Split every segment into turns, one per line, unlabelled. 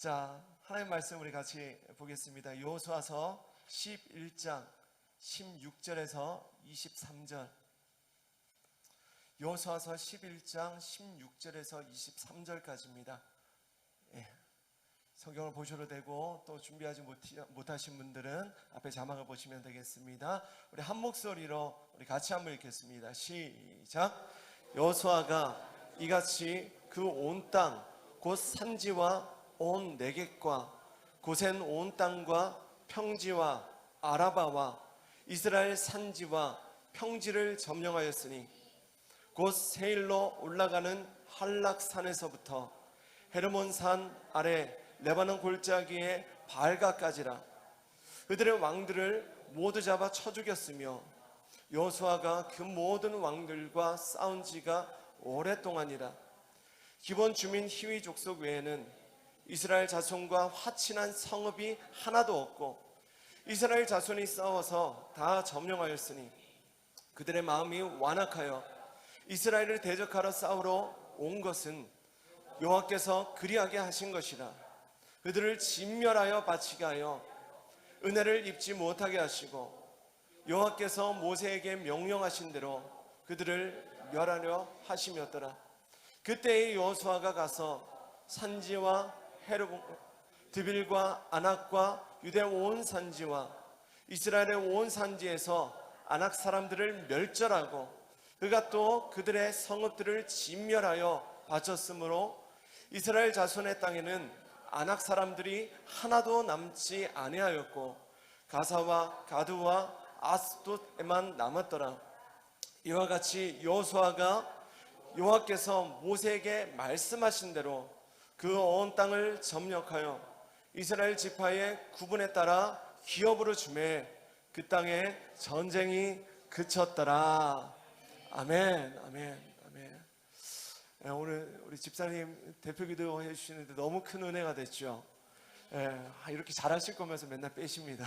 자, 하나님 말씀 우리 같이 보겠습니다. 여호수아서 11장 16절에서 23절. 여호수아서 11장 16절에서 23절까지입니다. 성경을 보셔도 되고 또 준비하지 못하신 분들은 앞에 자막을 보시면 되겠습니다. 우리 한 목소리로 우리 같이 한번 읽겠습니다. 시작. 여호수아가 이같이 그 온 땅 곧 산지와 온 내겝과 고센 온 땅과 평지와 아라바와 이스라엘 산지와 평지를 점령하였으니 곧 세일로 올라가는 할락산에서부터 헤르몬산 아래 레바논 골짜기의 바알가까지라. 그들의 왕들을 모두 잡아 쳐 죽였으며 여호수아가 그 모든 왕들과 싸운 지가 오랫동안이라. 기본 주민 히위 족속 외에는 이스라엘 자손과 화친한 성읍이 하나도 없고 이스라엘 자손이 싸워서 다 점령하였으니 그들의 마음이 완악하여 이스라엘을 대적하러 싸우러 온 것은 여호와께서 그리하게 하신 것이라. 그들을 진멸하여 바치게 하여 은혜를 입지 못하게 하시고 여호와께서 모세에게 명령하신 대로 그들을 멸하려 하심이었더라. 그때의 여호수아가 가서 산지와 헤르본, 드빌과 아낙과 유대 온 산지와 이스라엘의 온 산지에서 아낙 사람들을 멸절하고 그가 또 그들의 성읍들을 진멸하여 바쳤으므로 이스라엘 자손의 땅에는 아낙 사람들이 하나도 남지 아니하였고 가사와 가드와 아스돗에만 남았더라. 이와 같이 여호수아가 여호와께서 모세에게 말씀하신 대로 그 온 땅을 점령하여 이스라엘 지파의 구분에 따라 기업으로 주매 그 땅에 전쟁이 그쳤더라. 아멘, 아멘, 아멘. 오늘 우리 집사님 대표기도 해주시는데 너무 큰 은혜가 됐죠. 이렇게 잘하실 거면서 맨날 빼십니다.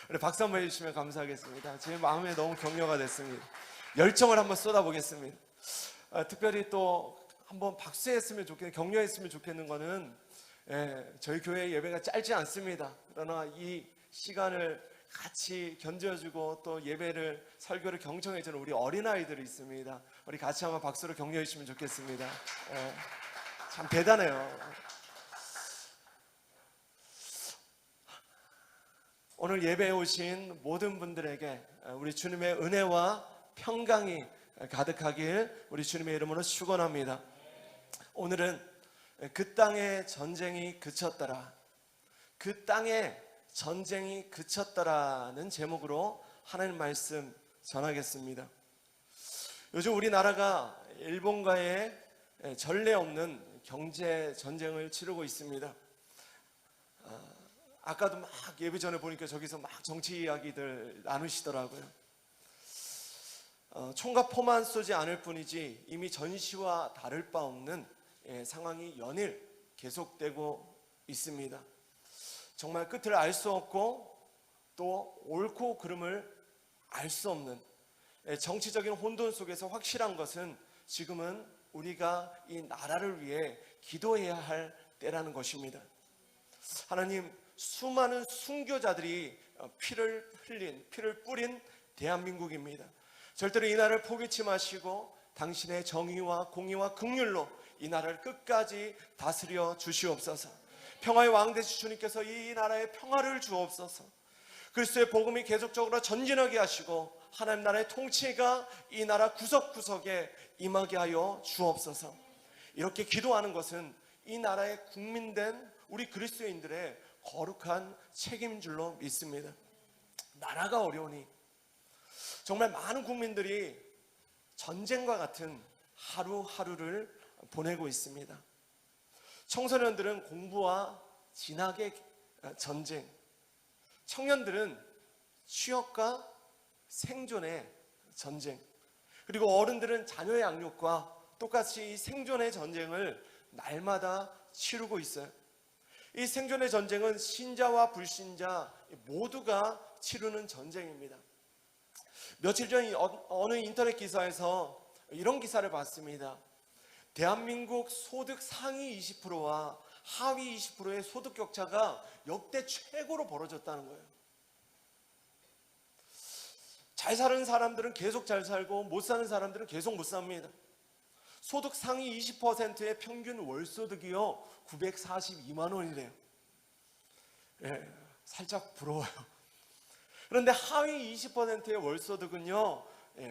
우리 박수 한번 해주시면 감사하겠습니다. 제 마음에 너무 격려가 됐습니다. 열정을 한번 쏟아보겠습니다. 특별히 또 한번 박수했으면 좋겠는, 격려했으면 좋겠는 거는 저희 교회 예배가 짧지 않습니다. 그러나 이 시간을 같이 견뎌주고 또 예배를, 설교를 경청해주는 우리 어린아이들이 있습니다. 우리 같이 한번 박수로 격려해 주시면 좋겠습니다. 참 대단해요. 오늘 예배에 오신 모든 분들에게 우리 주님의 은혜와 평강이 가득하길 우리 주님의 이름으로 축원합니다. 오늘은 그 땅의 전쟁이 그쳤더라, 그 땅의 전쟁이 그쳤더라는 제목으로 하나님 말씀 전하겠습니다. 요즘 우리나라가 일본과의 전례 없는 경제 전쟁을 치르고 있습니다. 아까도 막 예배 전에 보니까 저기서 막 정치 이야기들 나누시더라고요. 총과 포만 쏘지 않을 뿐이지 이미 전시와 다를 바 없는 상황이 연일 계속되고 있습니다. 정말 끝을 알 수 없고 또 옳고 그름을 알 수 없는 정치적인 혼돈 속에서 확실한 것은 지금은 우리가 이 나라를 위해 기도해야 할 때라는 것입니다. 하나님, 수많은 순교자들이 피를 뿌린 대한민국입니다. 절대로 이 나라를 포기치 마시고 당신의 정의와 공의와 긍휼로 이 나라를 끝까지 다스려 주시옵소서. 평화의 왕 되신 주님께서 이 나라에 평화를 주옵소서. 그리스도의 복음이 계속적으로 전진하게 하시고 하나님 나라의 통치가 이 나라 구석구석에 임하게 하여 주옵소서. 이렇게 기도하는 것은 이 나라의 국민된 우리 그리스도인들의 거룩한 책임인 줄로 믿습니다. 나라가 어려우니 정말 많은 국민들이 전쟁과 같은 하루하루를 보내고 있습니다. 청소년들은 공부와 진학의 전쟁, 청년들은 취업과 생존의 전쟁, 그리고 어른들은 자녀의 양육과 똑같이 이 생존의 전쟁을 날마다 치르고 있어요. 이 생존의 전쟁은 신자와 불신자 모두가 치르는 전쟁입니다. 며칠 전 어느 인터넷 기사에서 이런 기사를 봤습니다. 대한민국 소득 상위 20%와 하위 20%의 소득 격차가 역대 최고로 벌어졌다는 거예요. 잘 사는 사람들은 계속 잘 살고 못 사는 사람들은 계속 못 삽니다. 소득 상위 20%의 평균 월소득이요 942만 원이래요. 예, 살짝 부러워요. 그런데 하위 20%의 월소득은요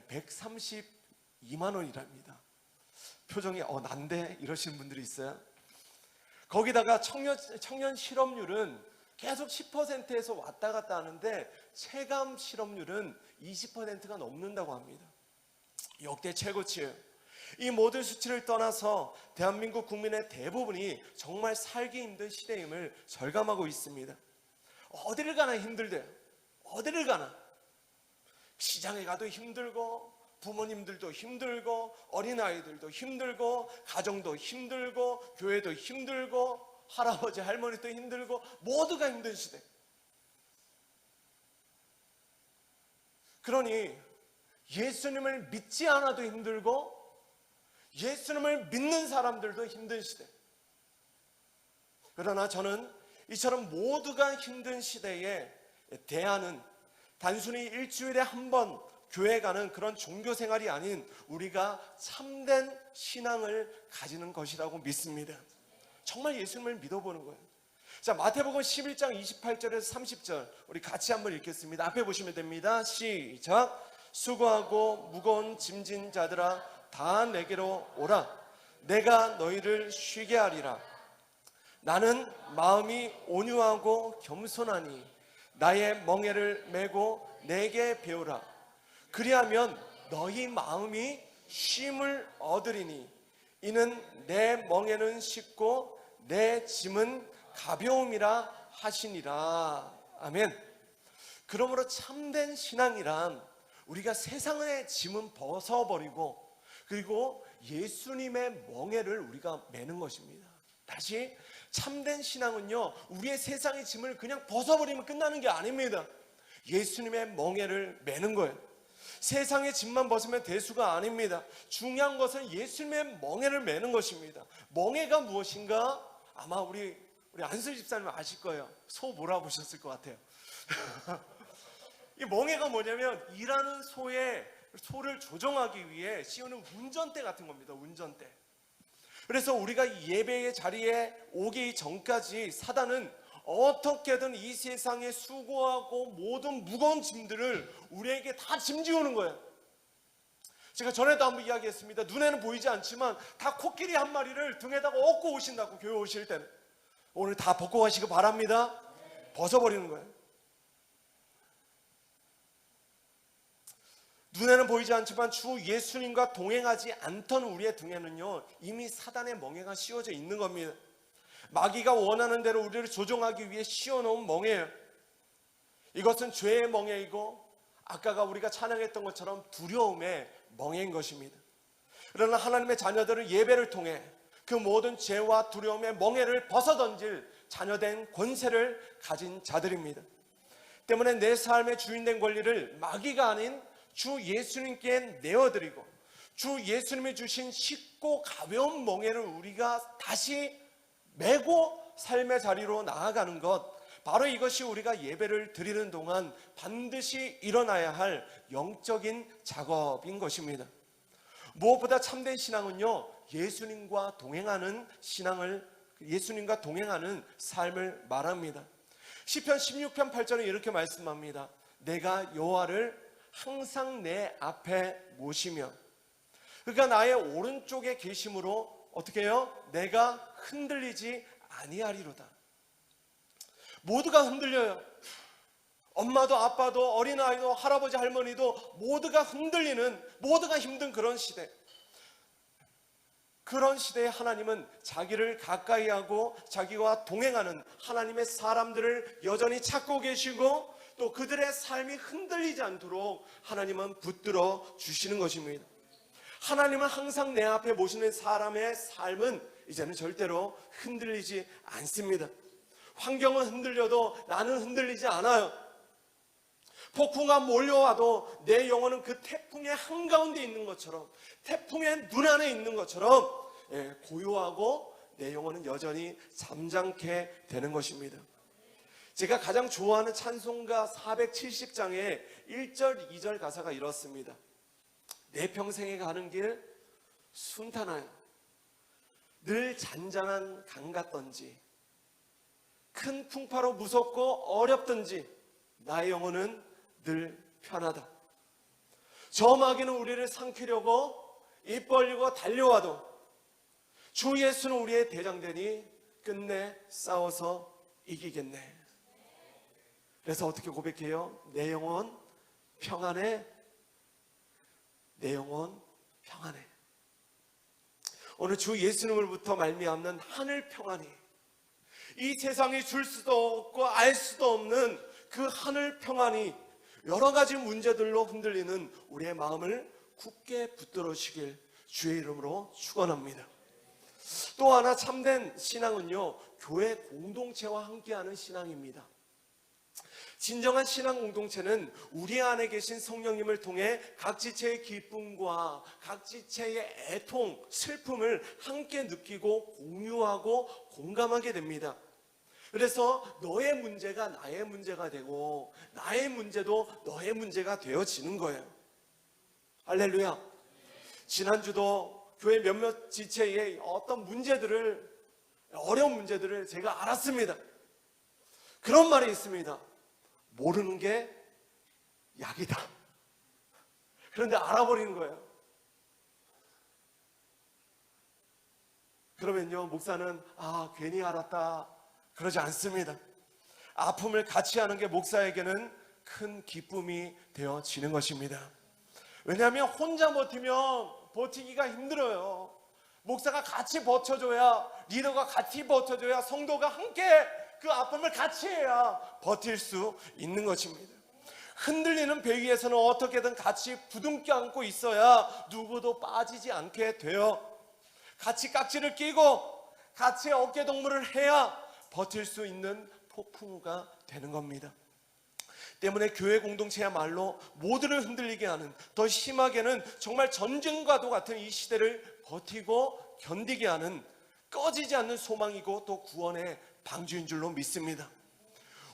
132만 원이랍니다. 표정이 난데 이러시는 분들이 있어요. 거기다가 청년 실업률은 계속 10%에서 왔다 갔다 하는데 체감 실업률은 20%가 넘는다고 합니다. 역대 최고치예요. 이 모든 수치를 떠나서 대한민국 국민의 대부분이 정말 살기 힘든 시대임을 절감하고 있습니다. 어디를 가나 힘들대요. 어디를 가나. 시장에 가도 힘들고 부모님들도 힘들고 어린아이들도 힘들고 가정도 힘들고 교회도 힘들고 할아버지 할머니도 힘들고 모두가 힘든 시대. 그러니 예수님을 믿지 않아도 힘들고 예수님을 믿는 사람들도 힘든 시대. 그러나 저는 이처럼 모두가 힘든 시대에 대안은 단순히 일주일에 한 번 교회 가는 그런 종교 생활이 아닌 우리가 참된 신앙을 가지는 것이라고 믿습니다. 정말 예수님을 믿어보는 거예요. 자, 마태복음 11장 28절에서 30절 우리 같이 한번 읽겠습니다. 앞에 보시면 됩니다. 시작. 수고하고 무거운 짐진 자들아 다 내게로 오라. 내가 너희를 쉬게 하리라. 나는 마음이 온유하고 겸손하니 나의 멍에를 메고 내게 배우라. 그리하면 너희 마음이 쉼을 얻으리니 이는 내 멍에는 쉽고 내 짐은 가벼움이라 하시니라. 아멘. 그러므로 참된 신앙이란 우리가 세상의 짐은 벗어버리고 그리고 예수님의 멍에를 우리가 메는 것입니다. 다시 참된 신앙은요 우리의 세상의 짐을 그냥 벗어버리면 끝나는 게 아닙니다. 예수님의 멍에를 메는 거예요. 세상의 짐만 벗으면 대수가 아닙니다. 중요한 것은 예수님의 멍에를 메는 것입니다. 멍에가 무엇인가? 아마 우리 안슬 집사님 아실 거예요. 소 몰아보셨을 것 같아요. 이 멍에가 뭐냐면 일하는 소를 조정하기 위해 씌우는 운전대 같은 겁니다. 운전대. 그래서 우리가 예배의 자리에 오기 전까지 사단은 어떻게든 이 세상에 수고하고 모든 무거운 짐들을 우리에게 다 짐지우는 거예요. 제가 전에도 한번 이야기했습니다. 눈에는 보이지 않지만 다 코끼리 한 마리를 등에다가 업고 오신다고, 교회 오실 때는. 오늘 다 벗고 가시기 바랍니다. 벗어버리는 거예요. 눈에는 보이지 않지만 주 예수님과 동행하지 않던 우리의 등에는요 이미 사단의 멍에가 씌워져 있는 겁니다. 마귀가 원하는 대로 우리를 조종하기 위해 씌워놓은 멍에예요. 이것은 죄의 멍에이고 아까가 우리가 찬양했던 것처럼 두려움의 멍에인 것입니다. 그러나 하나님의 자녀들은 예배를 통해 그 모든 죄와 두려움의 멍에를 벗어던질 자녀된 권세를 가진 자들입니다. 때문에 내 삶의 주인된 권리를 마귀가 아닌 주 예수님께 내어드리고 주 예수님이 주신 쉽고 가벼운 멍에를 우리가 다시 메고 삶의 자리로 나아가는 것, 바로 이것이 우리가 예배를 드리는 동안 반드시 일어나야 할 영적인 작업인 것입니다. 무엇보다 참된 신앙은요 예수님과 동행하는 신앙을, 예수님과 동행하는 삶을 말합니다. 시편 16편 8절에 이렇게 말씀합니다. 내가 여호와를 항상 내 앞에 모시며 그가 나의 오른쪽에 계심으로 어떻게 해요? 내가 흔들리지 아니하리로다. 모두가 흔들려요. 엄마도 아빠도 어린아이도 할아버지 할머니도 모두가 흔들리는, 모두가 힘든 그런 시대. 그런 시대에 하나님은 자기를 가까이 하고 자기와 동행하는 하나님의 사람들을 여전히 찾고 계시고 또 그들의 삶이 흔들리지 않도록 하나님은 붙들어 주시는 것입니다. 하나님은 항상 내 앞에 모시는 사람의 삶은 이제는 절대로 흔들리지 않습니다. 환경은 흔들려도 나는 흔들리지 않아요. 폭풍가 몰려와도 내 영혼은 그 태풍의 한가운데 있는 것처럼, 태풍의 눈 안에 있는 것처럼 고요하고 내 영혼은 여전히 잠잠케 되는 것입니다. 제가 가장 좋아하는 찬송가 470장의 1절, 2절 가사가 이렇습니다. 내 평생에 가는 길 순탄하여 늘 잔잔한 강 같던지 큰 풍파로 무섭고 어렵던지 나의 영혼은 늘 편하다. 저 마귀는 우리를 삼키려고 입 벌리고 달려와도 주 예수는 우리의 대장되니 끝내 싸워서 이기겠네. 그래서 어떻게 고백해요? 내 영혼 평안해. 내 영혼 평안해. 오늘 주 예수님으로부터 말미암는 하늘 평안이, 이 세상이 줄 수도 없고 알 수도 없는 그 하늘 평안이 여러 가지 문제들로 흔들리는 우리의 마음을 굳게 붙들어주시길 주의 이름으로 축원합니다. 또 하나 참된 신앙은요, 교회 공동체와 함께하는 신앙입니다. 진정한 신앙 공동체는 우리 안에 계신 성령님을 통해 각 지체의 기쁨과 각 지체의 애통, 슬픔을 함께 느끼고 공유하고 공감하게 됩니다. 그래서 너의 문제가 나의 문제가 되고 나의 문제도 너의 문제가 되어지는 거예요. 할렐루야. 지난주도 교회 몇몇 지체의 어떤 문제들을, 어려운 문제들을 제가 알았습니다. 그런 말이 있습니다. 모르는 게 약이다. 그런데 알아버리는 거예요. 그러면요, 목사는 괜히 알았다 그러지 않습니다. 아픔을 같이 하는 게 목사에게는 큰 기쁨이 되어지는 것입니다. 왜냐하면 혼자 버티기가 힘들어요. 목사가 같이 버텨줘야, 리더가 같이 버텨줘야, 성도가 함께 그 아픔을 같이 해야 버틸 수 있는 것입니다. 흔들리는 배 위에서는 어떻게든 같이 부둥켜 안고 있어야 누구도 빠지지 않게 돼요. 같이 깍지를 끼고 같이 어깨동무를 해야 버틸 수 있는 폭풍우가 되는 겁니다. 때문에 교회 공동체야말로 모두를 흔들리게 하는, 더 심하게는 정말 전쟁과도 같은 이 시대를 버티고 견디게 하는 꺼지지 않는 소망이고 또 구원의 방주인 줄로 믿습니다.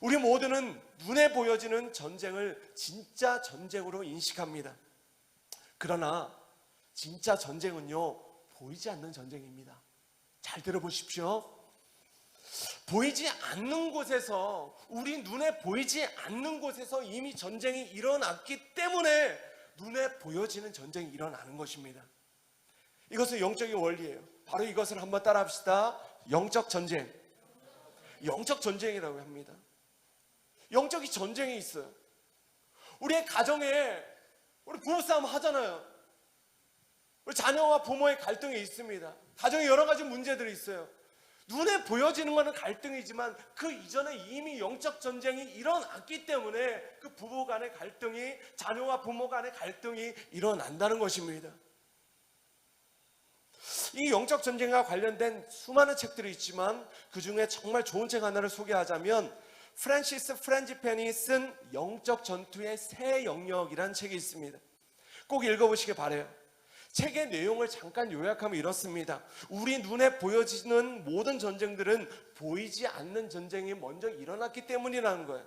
우리 모두는 눈에 보여지는 전쟁을 진짜 전쟁으로 인식합니다. 그러나 진짜 전쟁은요, 보이지 않는 전쟁입니다. 잘 들어보십시오. 보이지 않는 곳에서, 우리 눈에 보이지 않는 곳에서 이미 전쟁이 일어났기 때문에 눈에 보여지는 전쟁이 일어나는 것입니다. 이것은 영적인 원리예요. 바로 이것을 한번 따라 합시다. 영적 전쟁. 영적 전쟁이라고 합니다. 영적인 전쟁이 있어요. 우리의 가정에 우리 부부싸움 하잖아요. 우리 자녀와 부모의 갈등이 있습니다. 가정에 여러 가지 문제들이 있어요. 눈에 보여지는 것은 갈등이지만 그 이전에 이미 영적 전쟁이 일어났기 때문에 그 부부 간의 갈등이, 자녀와 부모 간의 갈등이 일어난다는 것입니다. 이 영적 전쟁과 관련된 수많은 책들이 있지만 그 중에 정말 좋은 책 하나를 소개하자면 프랜시스 프란지펜이 쓴 영적 전투의 새 영역이라는 책이 있습니다. 꼭 읽어보시기 바라요. 책의 내용을 잠깐 요약하면 이렇습니다. 우리 눈에 보여지는 모든 전쟁들은 보이지 않는 전쟁이 먼저 일어났기 때문이라는 거예요.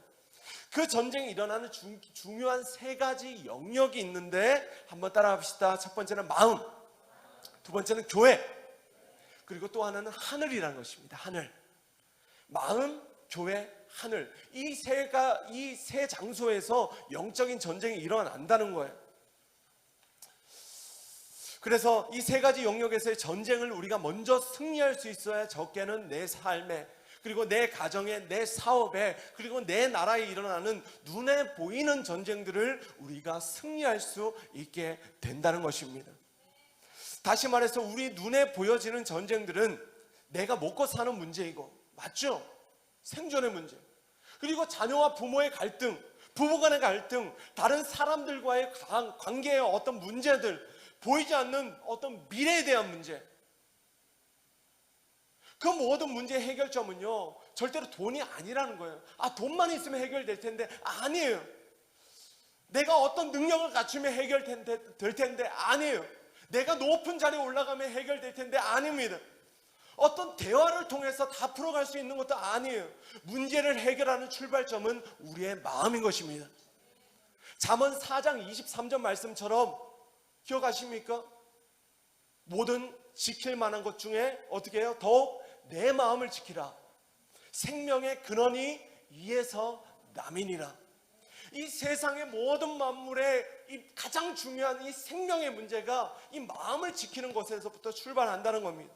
그 전쟁이 일어나는 중요한 세 가지 영역이 있는데 한번 따라 합시다. 첫 번째는 마음, 두 번째는 교회, 그리고 또 하나는 하늘이라는 것입니다. 하늘. 마음, 교회, 하늘. 이 세 장소에서 영적인 전쟁이 일어난다는 거예요. 그래서 이 세 가지 영역에서의 전쟁을 우리가 먼저 승리할 수 있어야 적게는 내 삶에, 그리고 내 가정에, 내 사업에, 그리고 내 나라에 일어나는 눈에 보이는 전쟁들을 우리가 승리할 수 있게 된다는 것입니다. 다시 말해서 우리 눈에 보여지는 전쟁들은 내가 먹고 사는 문제이고, 맞죠? 생존의 문제, 그리고 자녀와 부모의 갈등, 부부간의 갈등, 다른 사람들과의 관계의 어떤 문제들, 보이지 않는 어떤 미래에 대한 문제, 그 모든 문제의 해결점은요 절대로 돈이 아니라는 거예요. 돈만 있으면 해결될 텐데, 아니에요. 내가 어떤 능력을 갖추면 해결될 텐데, 아니에요. 내가 높은 자리에 올라가면 해결될 텐데, 아닙니다. 어떤 대화를 통해서 다 풀어갈 수 있는 것도 아니에요. 문제를 해결하는 출발점은 우리의 마음인 것입니다. 잠언 4장 23절 말씀처럼 기억하십니까? 모든 지킬 만한 것 중에 어떻게 해요? 더욱 내 마음을 지키라. 생명의 근원이 이에서 남이니라. 이 세상의 모든 만물의 이 가장 중요한 이 생명의 문제가 이 마음을 지키는 것에서부터 출발한다는 겁니다.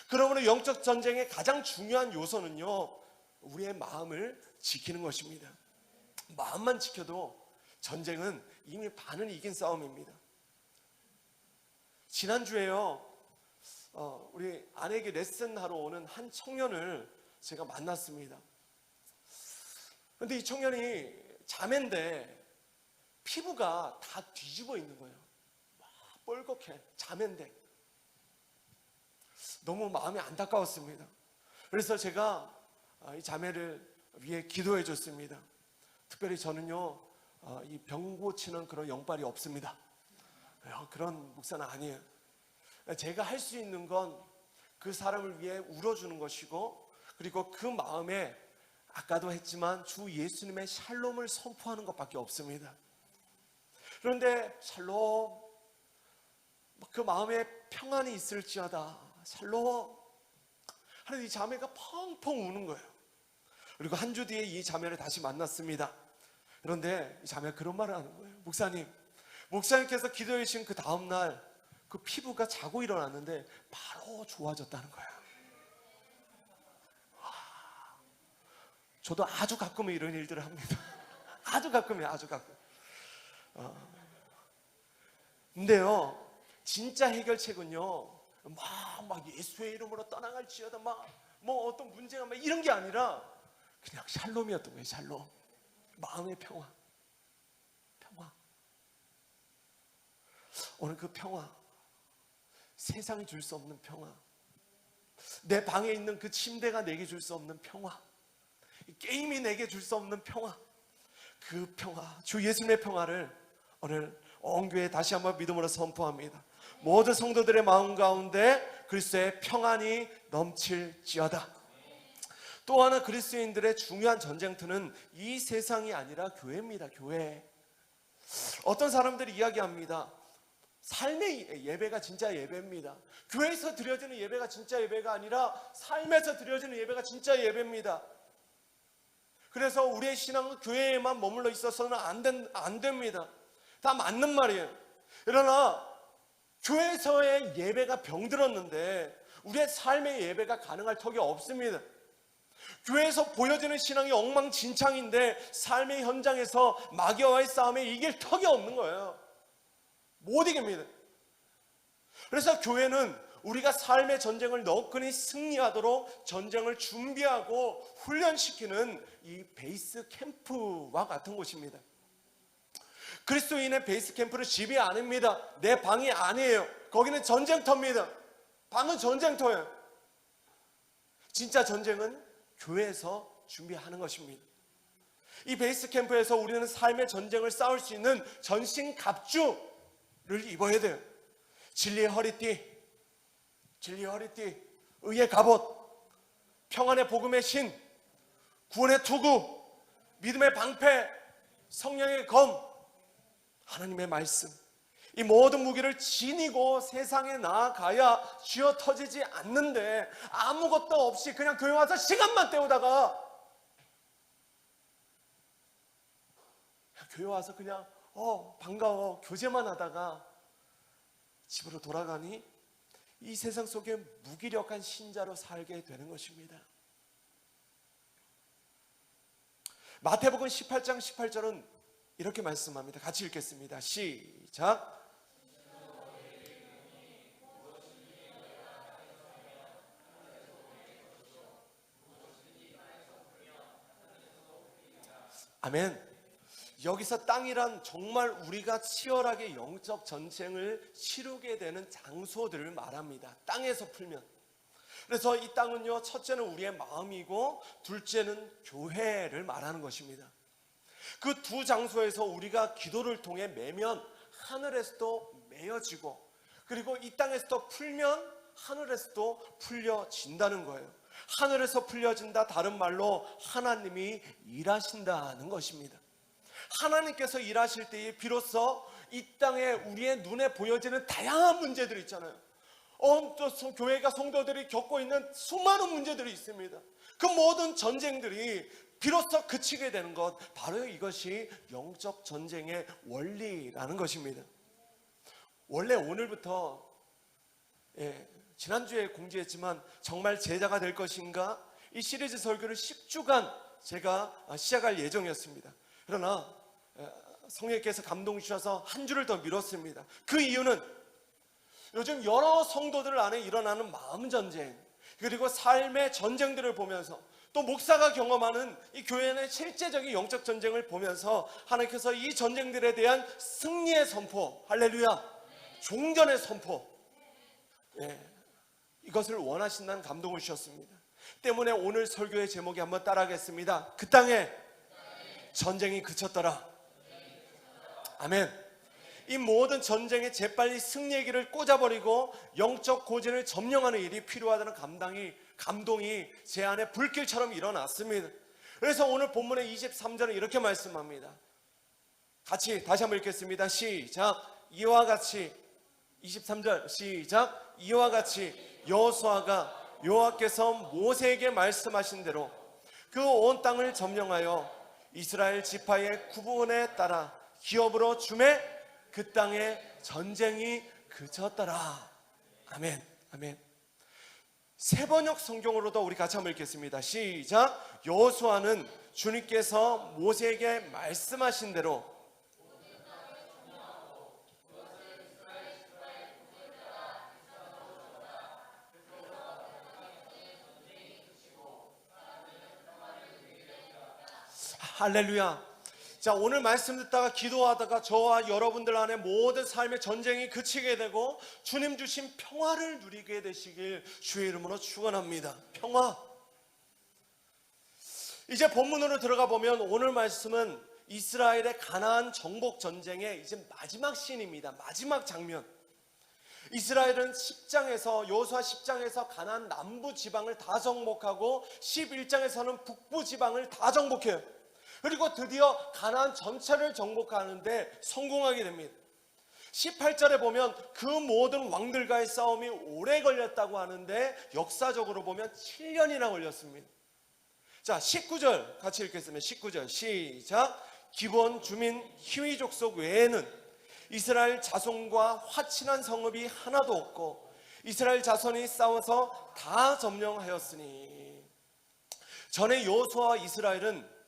그러므로 영적 전쟁의 가장 중요한 요소는요, 우리의 마음을 지키는 것입니다. 마음만 지켜도 전쟁은 이미 반은 이긴 싸움입니다. 지난주에요, 우리 아내에게 레슨하러 오는 한 청년을 제가 만났습니다. 그런데 이 청년이 자매인데 피부가 다 뒤집어 있는 거예요. 막 뻘겋게, 자매인데 너무 마음이 안타까웠습니다. 그래서 제가 이 자매를 위해 기도해 줬습니다. 특별히 저는요, 이 병 고치는 그런 영빨이 없습니다. 그런 목사는 아니에요. 제가 할 수 있는 건 그 사람을 위해 울어주는 것이고, 그리고 그 마음에 아까도 했지만 주 예수님의 샬롬을 선포하는 것밖에 없습니다. 그런데 샬롬, 그 마음에 평안이 있을지어다, 샬롬 하는 이 자매가 펑펑 우는 거예요. 그리고 한 주 뒤에 이 자매를 다시 만났습니다. 그런데 이 자매가 그런 말을 하는 거예요. 목사님께서 기도해 주신 그 다음날 그 피부가 자고 일어났는데 바로 좋아졌다는 거예요. 저도 아주 가끔은 이런 일들을 합니다. 아주 가끔이에요, 아주 가끔. 근데요, 진짜 해결책은요, 막 예수의 이름으로 떠나갈지어다, 뭐 어떤 문제가 막 이런 게 아니라 그냥 샬롬이었던 거예요. 샬롬, 마음의 평화. 오늘 그 평화, 세상이 줄 수 없는 평화, 내 방에 있는 그 침대가 내게 줄 수 없는 평화, 게임이 내게 줄 수 없는 평화, 그 평화, 주 예수님의 평화를 오늘 온 교회에 다시 한번 믿음으로 선포합니다. 모든 성도들의 마음 가운데 그리스도의 평안이 넘칠지어다. 또 하나 그리스도인들의 중요한 전쟁터는 이 세상이 아니라 교회입니다. 교회. 어떤 사람들이 이야기합니다. 삶의 예배가 진짜 예배입니다. 교회에서 드려지는 예배가 진짜 예배가 아니라 삶에서 드려지는 예배가 진짜 예배입니다. 그래서 우리의 신앙은 교회에만 머물러 있어서는 안 됩니다. 다 맞는 말이에요. 그러나 교회에서의 예배가 병들었는데 우리의 삶의 예배가 가능할 턱이 없습니다. 교회에서 보여지는 신앙이 엉망진창인데 삶의 현장에서 마귀와의 싸움에 이길 턱이 없는 거예요. 못 이깁니다. 그래서 교회는 우리가 삶의 전쟁을 너끈히 승리하도록 전쟁을 준비하고 훈련시키는 이 베이스 캠프와 같은 곳입니다. 그리스도인의 베이스 캠프는 집이 아닙니다. 내 방이 아니에요. 거기는 전쟁터입니다. 방은 전쟁터예요. 진짜 전쟁은 교회에서 준비하는 것입니다. 이 베이스 캠프에서 우리는 삶의 전쟁을 싸울 수 있는 전신 갑주를 입어야 돼요. 진리의 허리띠, 의의 갑옷, 평안의 복음의 신, 구원의 투구, 믿음의 방패, 성령의 검, 하나님의 말씀, 이 모든 무기를 지니고 세상에 나아가야 쥐어 터지지 않는데 아무것도 없이 그냥 교회 와서 시간만 때우다가 교회 와서 그냥 반가워 교제만 하다가 집으로 돌아가니 이 세상 속에 무기력한 신자로 살게 되는 것입니다. 마태복음 18장 18절은 이렇게 말씀합니다. 같이 읽겠습니다. 시작. 아멘. 여기서 땅이란 정말 우리가 치열하게 영적 전쟁을 치르게 되는 장소들을 말합니다. 땅에서 풀면. 그래서 이 땅은요, 첫째는 우리의 마음이고 둘째는 교회를 말하는 것입니다. 그 두 장소에서 우리가 기도를 통해 매면 하늘에서도 메어지고, 그리고 이 땅에서도 풀면 하늘에서도 풀려진다는 거예요. 하늘에서 풀려진다, 다른 말로 하나님이 일하신다는 것입니다. 하나님께서 일하실 때에 비로소 이 땅에 우리의 눈에 보여지는 다양한 문제들이 있잖아요. 또 교회가 성도들이 겪고 있는 수많은 문제들이 있습니다. 그 모든 전쟁들이 비로소 그치게 되는 것, 바로 이것이 영적 전쟁의 원리라는 것입니다. 원래 오늘부터 지난주에 공지했지만 정말 제자가 될 것인가? 이 시리즈 설교를 10주간 제가 시작할 예정이었습니다. 그러나 성령께서 감동 주셔서 한 주를 더 미뤘습니다. 그 이유는 요즘 여러 성도들 안에 일어나는 마음 전쟁, 그리고 삶의 전쟁들을 보면서 또 목사가 경험하는 이 교회의 실제적인 영적 전쟁을 보면서 하나님께서 이 전쟁들에 대한 승리의 선포, 할렐루야, 종전의 선포, 이것을 원하신다는 감동을 주셨습니다. 때문에 오늘 설교의 제목이 한번 따라하겠습니다. 그 땅에 전쟁이 그쳤더라. 아멘. 이 모든 전쟁에 재빨리 승리의 길을 꽂아버리고 영적 고진을 점령하는 일이 필요하다는 감동이 제 안에 불길처럼 일어났습니다. 그래서 오늘 본문의 23절은 이렇게 말씀합니다. 같이 다시 한번 읽겠습니다. 시작. 이와 같이 23절 시작. 이와 같이 여호수아가 여호와께서 모세에게 말씀하신 대로 그 온 땅을 점령하여 이스라엘 지파의 구분에 따라 기업으로 주매 그 땅에 전쟁이 그쳤더라. 아멘. 아멘. 세번역 성경으로도 우리 같이 한번 읽겠습니다. 시작. 여호수아는 주님께서 모세에게 말씀하신 대로 할렐루야. 자, 오늘 말씀 듣다가 기도하다가 저와 여러분들 안에 모든 삶의 전쟁이 그치게 되고 주님 주신 평화를 누리게 되시길 주의 이름으로 축원합니다. 평화. 이제 본문으로 들어가 보면 오늘 말씀은 이스라엘의 가나안 정복 전쟁의 이제 마지막 씬입니다. 마지막 장면. 이스라엘은 10장에서 여호수아 10장에서 가나안 남부 지방을 다 정복하고 11장에서는 북부 지방을 다 정복해요. 그리고 드디어 가나안 전체를 정복하는데 성공하게 됩니다. 18절에 보면 그 모든 왕들과의 싸움이 오래 걸렸다고 하는데 역사적으로 보면 7년이나 걸렸습니다. 자, 19절 같이 읽겠습니다. 19절 시작. 기브온 주민 히위 족속 외에는 이스라엘 자손과 화친한 성읍이 하나도 없고 이스라엘 자손이 싸워서 다 점령하였으니. 전에 여호수아와 이스라엘은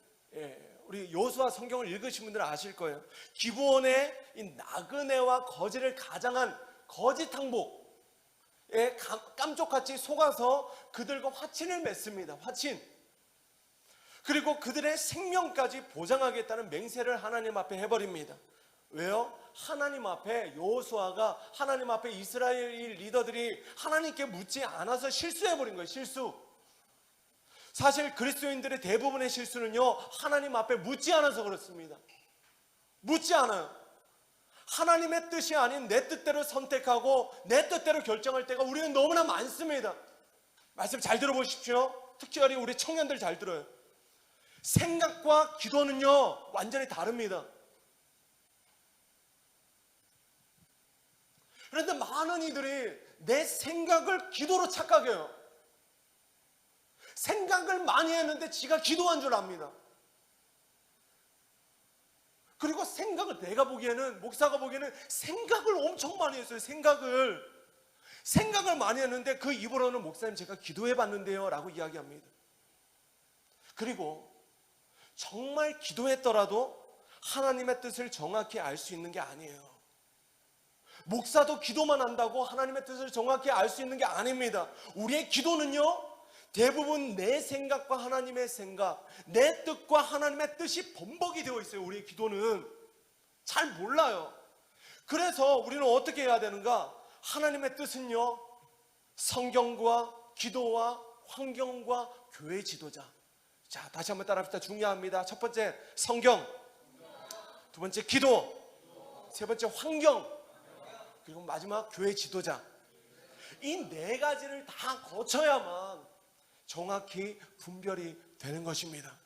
우리 여호수아 성경을 읽으신 분들은 아실 거예요. 기브온의 이 나그네와 거지를 가장한 거짓 항복에 깜짝같이 속아서 그들과 화친을 맺습니다. 화친. 그리고 그들의 생명까지 보장하겠다는 맹세를 하나님 앞에 해버립니다. 왜요? 하나님 앞에 여호수아가 하나님 앞에 이스라엘 리더들이 하나님께 묻지 않아서 실수해버린 거예요. 실수. 사실 그리스도인들의 대부분의 실수는요, 하나님 앞에 묻지 않아서 그렇습니다. 묻지 않아요. 하나님의 뜻이 아닌 내 뜻대로 선택하고 내 뜻대로 결정할 때가 우리는 너무나 많습니다. 말씀 잘 들어보십시오. 특별히 우리 청년들 잘 들어요. 생각과 기도는요 완전히 다릅니다. 그런데 많은 이들이 내 생각을 기도로 착각해요. 생각을 많이 했는데 지가 기도한 줄 압니다. 그리고 생각을 내가 보기에는, 목사가 보기에는 생각을 엄청 많이 했어요. 생각을 많이 했는데 그 입으로는 목사님 제가 기도해 봤는데요 라고 이야기합니다. 그리고 정말 기도했더라도 하나님의 뜻을 정확히 알 수 있는 게 아니에요. 목사도 기도만 한다고 하나님의 뜻을 정확히 알 수 있는 게 아닙니다. 우리의 기도는요 대부분 내 생각과 하나님의 생각, 내 뜻과 하나님의 뜻이 범벅이 되어 있어요. 우리의 기도는 잘 몰라요. 그래서 우리는 어떻게 해야 되는가? 하나님의 뜻은요 성경과 기도와 환경과 교회 지도자. 자, 다시 한번 따라합시다. 중요합니다. 첫 번째 성경, 두 번째 기도, 세 번째 환경, 그리고 마지막 교회 지도자. 이 네 가지를 다 거쳐야만 정확히 분별이 되는 것입니다.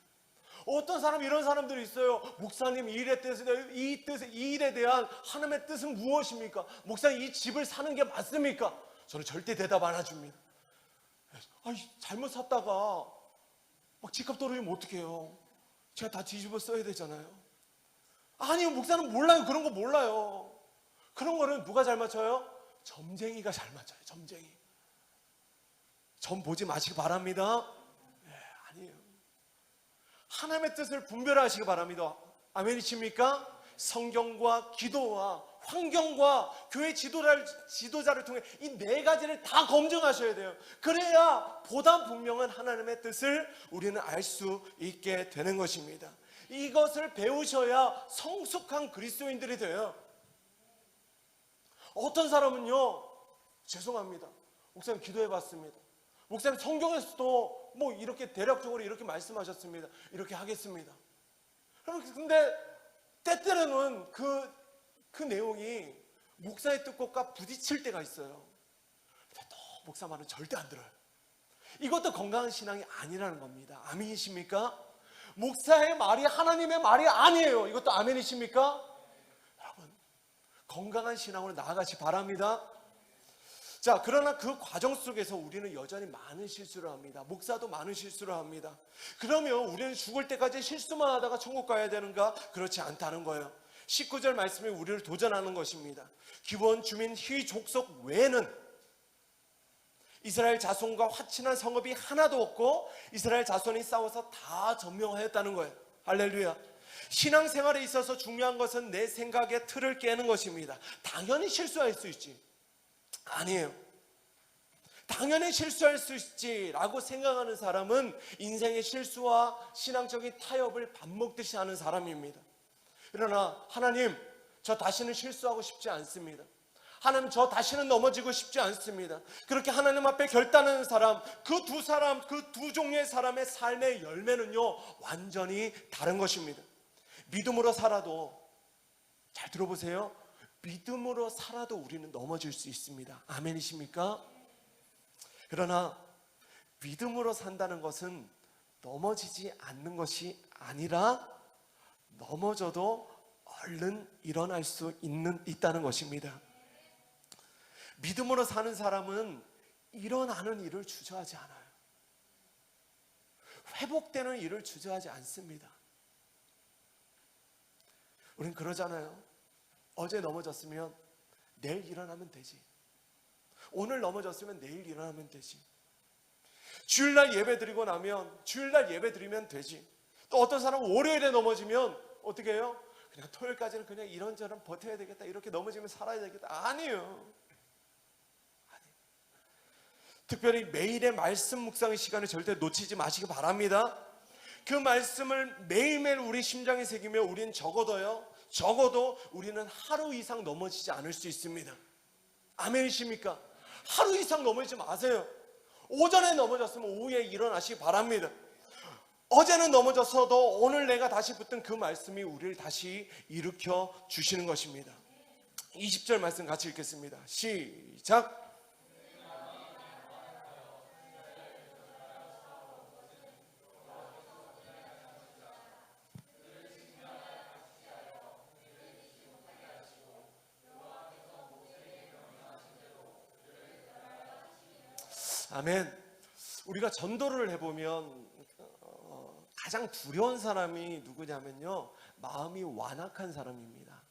어떤 사람, 이런 사람들이 있어요. 목사님, 이 일에 대한 하나님의 뜻은 무엇입니까? 목사님, 이 집을 사는 게 맞습니까? 저는 절대 대답 안 해줍니다. 잘못 샀다가 막 집값 떨어지면 어떡해요? 제가 다 뒤집어 써야 되잖아요. 아니요, 목사는 몰라요. 그런 거 몰라요. 그런 거는 누가 잘 맞춰요? 점쟁이가 잘 맞춰요. 점쟁이. 점 보지 마시기 바랍니다. 네, 아니에요. 하나님의 뜻을 분별하시기 바랍니다. 아멘이십니까? 성경과 기도와 환경과 교회 지도자를 통해 이 네 가지를 다 검증하셔야 돼요. 그래야 보다 분명한 하나님의 뜻을 우리는 알 수 있게 되는 것입니다. 이것을 배우셔야 성숙한 그리스도인들이 돼요. 어떤 사람은요, 죄송합니다, 목사님 기도해 봤습니다. 목사님 성경에서도 뭐 이렇게 대략적으로 이렇게 말씀하셨습니다. 이렇게 하겠습니다. 근데 때때로는 그 내용이 목사의 뜻과 부딪힐 때가 있어요. 근데 또 목사 말은 절대 안 들어요. 이것도 건강한 신앙이 아니라는 겁니다. 아멘이십니까? 목사의 말이 하나님의 말이 아니에요. 이것도 아멘이십니까? 여러분, 건강한 신앙으로 나아가시 바랍니다. 자, 그러나 그 과정 속에서 우리는 여전히 많은 실수를 합니다. 목사도 많은 실수를 합니다. 그러면 우리는 죽을 때까지 실수만 하다가 천국 가야 되는가? 그렇지 않다는 거예요. 19절 말씀이 우리를 도전하는 것입니다. 기본 주민 희 족속 외에는 이스라엘 자손과 화친한 성읍이 하나도 없고 이스라엘 자손이 싸워서 다 점령하였다는 거예요. 할렐루야. 신앙생활에 있어서 중요한 것은 내 생각의 틀을 깨는 것입니다. 당연히 실수할 수 있지. 아니에요. 당연히 실수할 수 있지라고 생각하는 사람은 인생의 실수와 신앙적인 타협을 밥 먹듯이 하는 사람입니다. 그러나 하나님, 저 다시는 실수하고 싶지 않습니다. 하나님, 저 다시는 넘어지고 싶지 않습니다. 그렇게 하나님 앞에 결단하는 사람, 그 두 종류의 사람의 삶의 열매는요, 완전히 다른 것입니다. 믿음으로 살아도, 잘 들어보세요, 믿음으로 살아도 우리는 넘어질 수 있습니다. 아멘이십니까? 그러나 믿음으로 산다는 것은 넘어지지 않는 것이 아니라 넘어져도 얼른 일어날 수 있다는 것입니다. 믿음으로 사는 사람은 일어나는 일을 주저하지 않아요. 회복되는 일을 주저하지 않습니다. 우린 그러잖아요. 어제 넘어졌으면 내일 일어나면 되지. 오늘 넘어졌으면 내일 일어나면 되지. 주일날 예배 드리고 나면 주일날 예배 드리면 되지. 또 어떤 사람은 월요일에 넘어지면 어떻게 해요? 그냥 토요일까지는 그냥 이런저런 버텨야 되겠다, 이렇게 넘어지면 살아야 되겠다. 아니에요. 특별히 매일의 말씀 묵상의 시간을 절대 놓치지 마시기 바랍니다. 그 말씀을 매일매일 우리 심장에 새기며 우리는 적어도 우리는 하루 이상 넘어지지 않을 수 있습니다. 아멘이십니까? 하루 이상 넘어지지 마세요. 오전에 넘어졌으면 오후에 일어나시기 바랍니다. 어제는 넘어졌어도 오늘 내가 다시 붙든 그 말씀이 우리를 다시 일으켜 주시는 것입니다. 20절 말씀 같이 읽겠습니다. 시작. 아멘. 우리가 전도를 해보면 가장 두려운 사람이 누구냐면요, 마음이 완악한 사람입니다.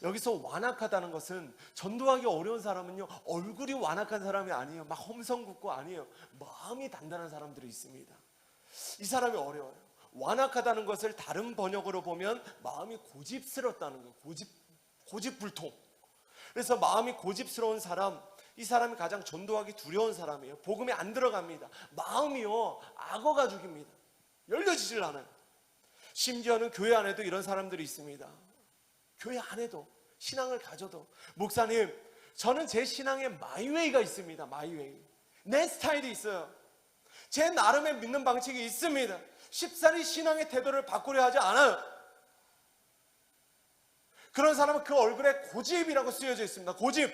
여기서 완악하다는 것은 전도하기 어려운 사람은요, 얼굴이 완악한 사람이 아니에요. 막 험성궂고 아니에요. 마음이 단단한 사람들이 있습니다. 이 사람이 어려워요. 완악하다는 것을 다른 번역으로 보면 마음이 고집스럽다는 거예요. 고집불통. 그래서 마음이 고집스러운 사람, 이 사람이 가장 전도하기 두려운 사람이에요. 복음에 안 들어갑니다. 마음이요, 악어 가죽입니다. 열려지질 않아요. 심지어는 교회 안에도 이런 사람들이 있습니다. 교회 안에도 신앙을 가져도, 목사님, 저는 제 신앙에 마이웨이가 있습니다. 마이웨이. 내 스타일이 있어요. 제 나름의 믿는 방식이 있습니다. 쉽사리 신앙의 태도를 바꾸려 하지 않아요. 그런 사람은 그 얼굴에 고집이라고 쓰여져 있습니다. 고집.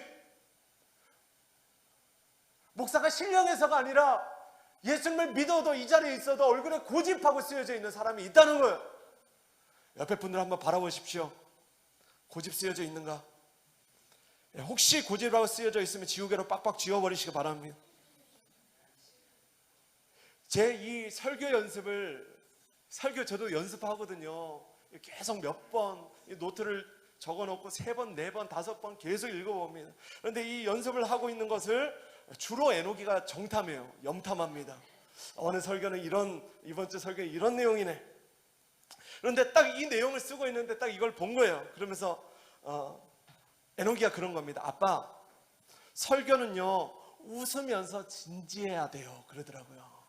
목사가 신령해서가 아니라 예수님을 믿어도 이 자리에 있어도 얼굴에 고집하고 쓰여져 있는 사람이 있다는 거예요. 옆에 분들 한번 바라보십시오. 고집 쓰여져 있는가? 혹시 고집하고 쓰여져 있으면 지우개로 빡빡 지워버리시기 바랍니다. 제 이 설교 저도 연습하거든요. 계속 몇 번 노트를 적어놓고 3번, 4번, 5번 계속 읽어봅니다. 그런데 이 연습을 하고 있는 것을 주로 에노기가 정탐해요. 염탐합니다. 어느 설교는 이번 주 설교는 이런 내용이네. 그런데 딱 이 내용을 쓰고 있는데 딱 이걸 본 거예요. 그러면서 에노기가 그런 겁니다. 아빠, 설교는요 웃으면서 진지해야 돼요. 그러더라고요.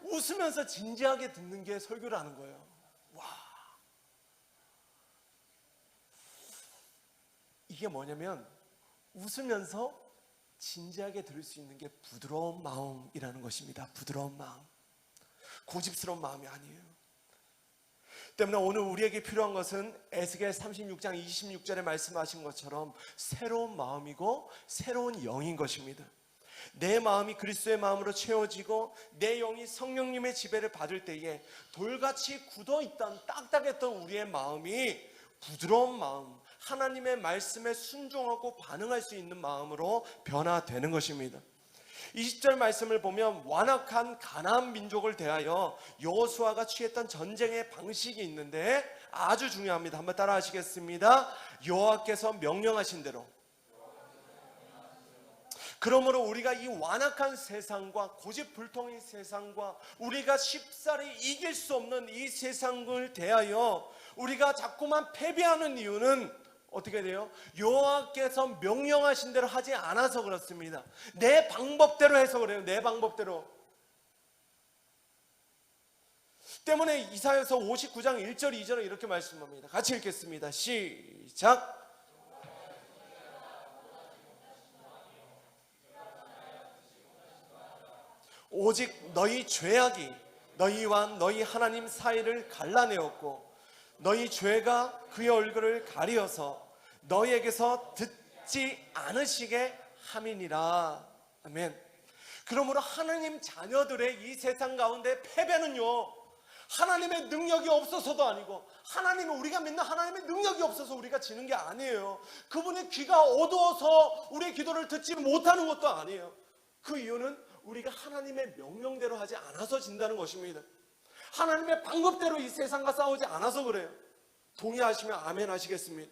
웃으면서 진지하게 듣는 게 설교라는 거예요. 와, 이게 뭐냐면 웃으면서 진지하게 들을 수 있는 게 부드러운 마음이라는 것입니다. 부드러운 마음, 고집스러운 마음이 아니에요. 때문에 오늘 우리에게 필요한 것은 에스겔 36장 26절에 말씀하신 것처럼 새로운 마음이고 새로운 영인 것입니다. 내 마음이 그리스도의 마음으로 채워지고 내 영이 성령님의 지배를 받을 때에 돌같이 굳어있던 딱딱했던 우리의 마음이 부드러운 마음, 하나님의 말씀에 순종하고 반응할 수 있는 마음으로 변화되는 것입니다. 20절 말씀을 보면 완악한 가나안 민족을 대하여 여호수아가 취했던 전쟁의 방식이 있는데 아주 중요합니다. 한번 따라 하시겠습니다. 여호와께서 명령하신 대로. 그러므로 우리가 이 완악한 세상과 고집불통인 세상과 우리가 쉽사리 이길 수 없는 이 세상을 대하여 우리가 자꾸만 패배하는 이유는 어떻게 돼요? 여호와께서 명령하신 대로 하지 않아서 그렇습니다. 내 방법대로 해서 그래요. 내 방법대로. 때문에 이사야서 59장 1절 2절은 이렇게 말씀합니다. 같이 읽겠습니다. 시작. 오직 너희 죄악이 너희와 너희 하나님 사이를 갈라내었고 너희 죄가 그의 얼굴을 가리어서 너희에게서 듣지 않으시게 함이니라. 아멘. 그러므로 하나님 자녀들의 이 세상 가운데 패배는요 하나님의 능력이 없어서도 아니고 우리가 믿는 하나님의 능력이 없어서 우리가 지는 게 아니에요. 그분의 귀가 어두워서 우리의 기도를 듣지 못하는 것도 아니에요. 그 이유는 우리가 하나님의 명령대로 하지 않아서 진다는 것입니다. 하나님의 방법대로 이 세상과 싸우지 않아서 그래요. 동의하시면 아멘 하시겠습니다.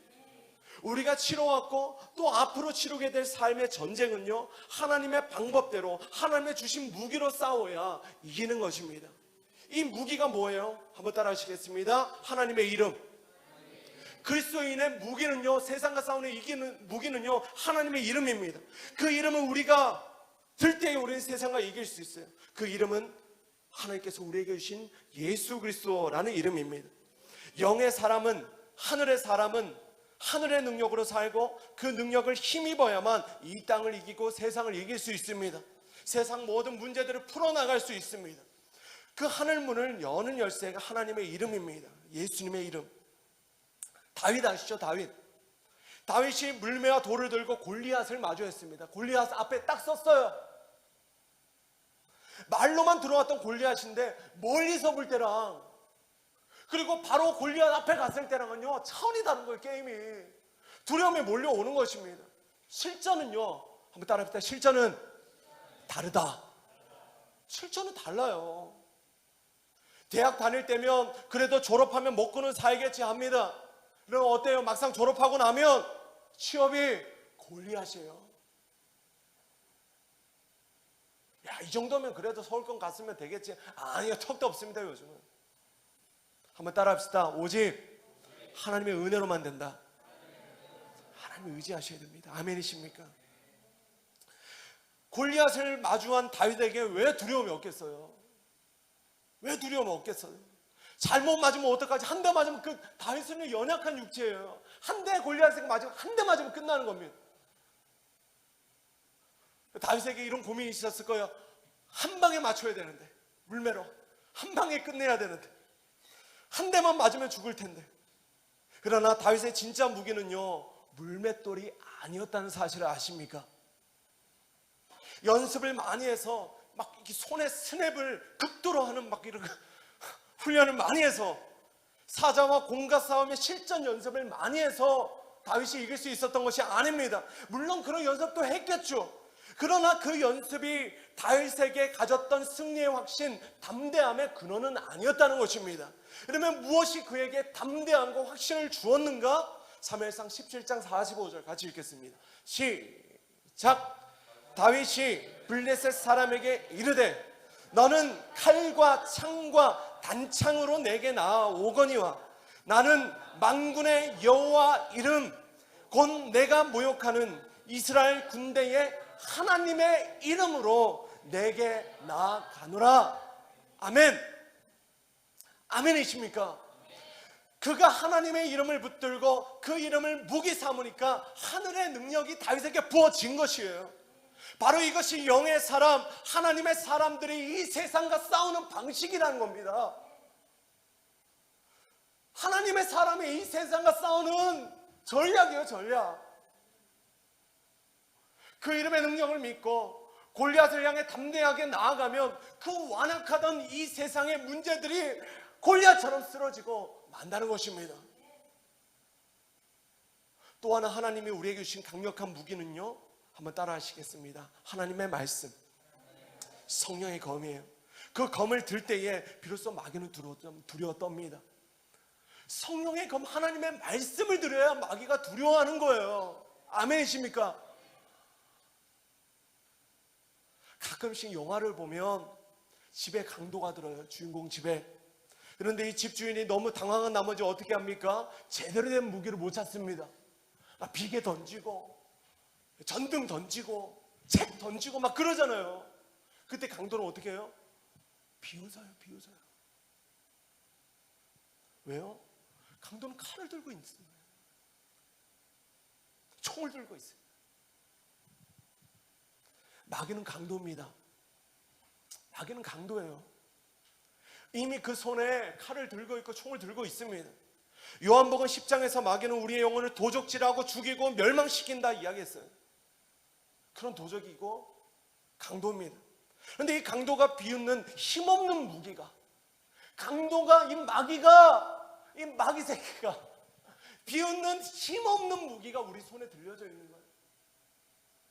우리가 치러왔고 또 앞으로 치르게 될 삶의 전쟁은요 하나님의 방법대로 하나님의 주신 무기로 싸워야 이기는 것입니다. 이 무기가 뭐예요? 한번 따라 하시겠습니다. 하나님의 이름. 그리스도인의 무기는요 세상과 싸우는 이기는 무기는요 하나님의 이름입니다. 그 이름은 우리가 들 때에 우리는 세상과 이길 수 있어요. 그 이름은 하나님께서 우리에게 주신 예수 그리스도라는 이름입니다. 영의 사람은 하늘의 능력으로 살고 그 능력을 힘입어야만 이 땅을 이기고 세상을 이길 수 있습니다. 세상 모든 문제들을 풀어나갈 수 있습니다. 그 하늘 문을 여는 열쇠가 하나님의 이름입니다. 예수님의 이름. 다윗 아시죠? 다윗이 물매와 돌을 들고 골리앗을 마주했습니다. 골리앗 앞에 딱 섰어요. 말로만 들어왔던 골리앗인데 멀리서 볼 때랑 그리고 바로 골리앗 앞에 갔을 때랑은요 차원이 다른 거예요. 게임이 두려움이 몰려오는 것입니다. 실전은요 한번 따라합시다. 실전은 다르다. 실전은 달라요. 대학 다닐 때면 그래도 졸업하면 먹고는 살겠지 합니다. 그럼 어때요? 막상 졸업하고 나면 취업이 골리앗이에요. 야, 이 정도면 그래도 서울권 갔으면 되겠지. 아니요, 턱도 없습니다. 요즘은. 한번 따라합시다. 오직 하나님의 은혜로만 된다. 하나님을 의지하셔야 됩니다. 아멘이십니까? 골리앗을 마주한 다윗에게 왜 두려움이 없겠어요? 왜 두려움이 없겠어요? 잘못 맞으면 어떡하지? 한 대 맞으면 그 다윗은 연약한 육체예요. 한 대 골리앗에게 맞으면 한 대 맞으면 끝나는 겁니다. 다윗에게 이런 고민이 있었을 거예요. 한 방에 맞춰야 되는데, 물매로 한 방에 끝내야 되는데 한 대만 맞으면 죽을 텐데. 그러나 다윗의 진짜 무기는요 물맷돌이 아니었다는 사실을 아십니까? 연습을 많이 해서 막 이렇게 손에 스냅을 극도로 하는 막 이런 훈련을 많이 해서 사자와 공과 싸움의 실전 연습을 많이 해서 다윗이 이길 수 있었던 것이 아닙니다. 물론 그런 연습도 했겠죠. 그러나 그 연습이 다윗에게 가졌던 승리의 확신, 담대함의 근원은 아니었다는 것입니다. 그러면 무엇이 그에게 담대함과 확신을 주었는가? 사무엘상 17장 45절 같이 읽겠습니다. 시작. 다윗이 블레셋 사람에게 이르되 너는 칼과 창과 단창으로 내게 나아오거니와 나는 만군의 여호와 이름 곧 내가 모욕하는 이스라엘 군대의 하나님의 이름으로 내게 나아가노라. 아멘. 아멘이십니까? 그가 하나님의 이름을 붙들고 그 이름을 무기 삼으니까 하늘의 능력이 다윗에게 부어진 것이에요. 바로 이것이 영의 사람, 하나님의 사람들이 이 세상과 싸우는 방식이라는 겁니다. 하나님의 사람이 이 세상과 싸우는 전략이에요, 전략. 그 이름의 능력을 믿고 골리앗을 향해 담대하게 나아가면 그 완악하던 이 세상의 문제들이 골리앗처럼 쓰러지고 만다는 것입니다. 또 하나 하나님이 우리에게 주신 강력한 무기는요, 한번 따라 하시겠습니다. 하나님의 말씀, 성령의 검이에요. 그 검을 들 때에 비로소 마귀는 두려워 떱니다. 성령의 검, 하나님의 말씀을 들어야 마귀가 두려워하는 거예요. 아멘이십니까? 가끔씩 영화를 보면 집에 강도가 들어요. 주인공 집에. 그런데 이 집주인이 너무 당황한 나머지 어떻게 합니까? 제대로 된 무기를 못 찾습니다. 비계 던지고 전등 던지고 책 던지고 막 그러잖아요. 그때 강도는 어떻게 해요? 비웃어요. 왜요? 강도는 칼을 들고 있습니다. 총을 들고 있어요. 마귀는 강도입니다. 마귀는 강도예요. 이미 그 손에 칼을 들고 있고 총을 들고 있습니다. 요한복음 10장에서 마귀는 우리의 영혼을 도적질하고 죽이고 멸망시킨다 이야기했어요. 그런 도적이고 강도입니다. 그런데 이 강도가 비웃는 힘없는 무기가, 강도가 이 마귀 새끼가 비웃는 힘없는 무기가 우리 손에 들려져 있는 거예요.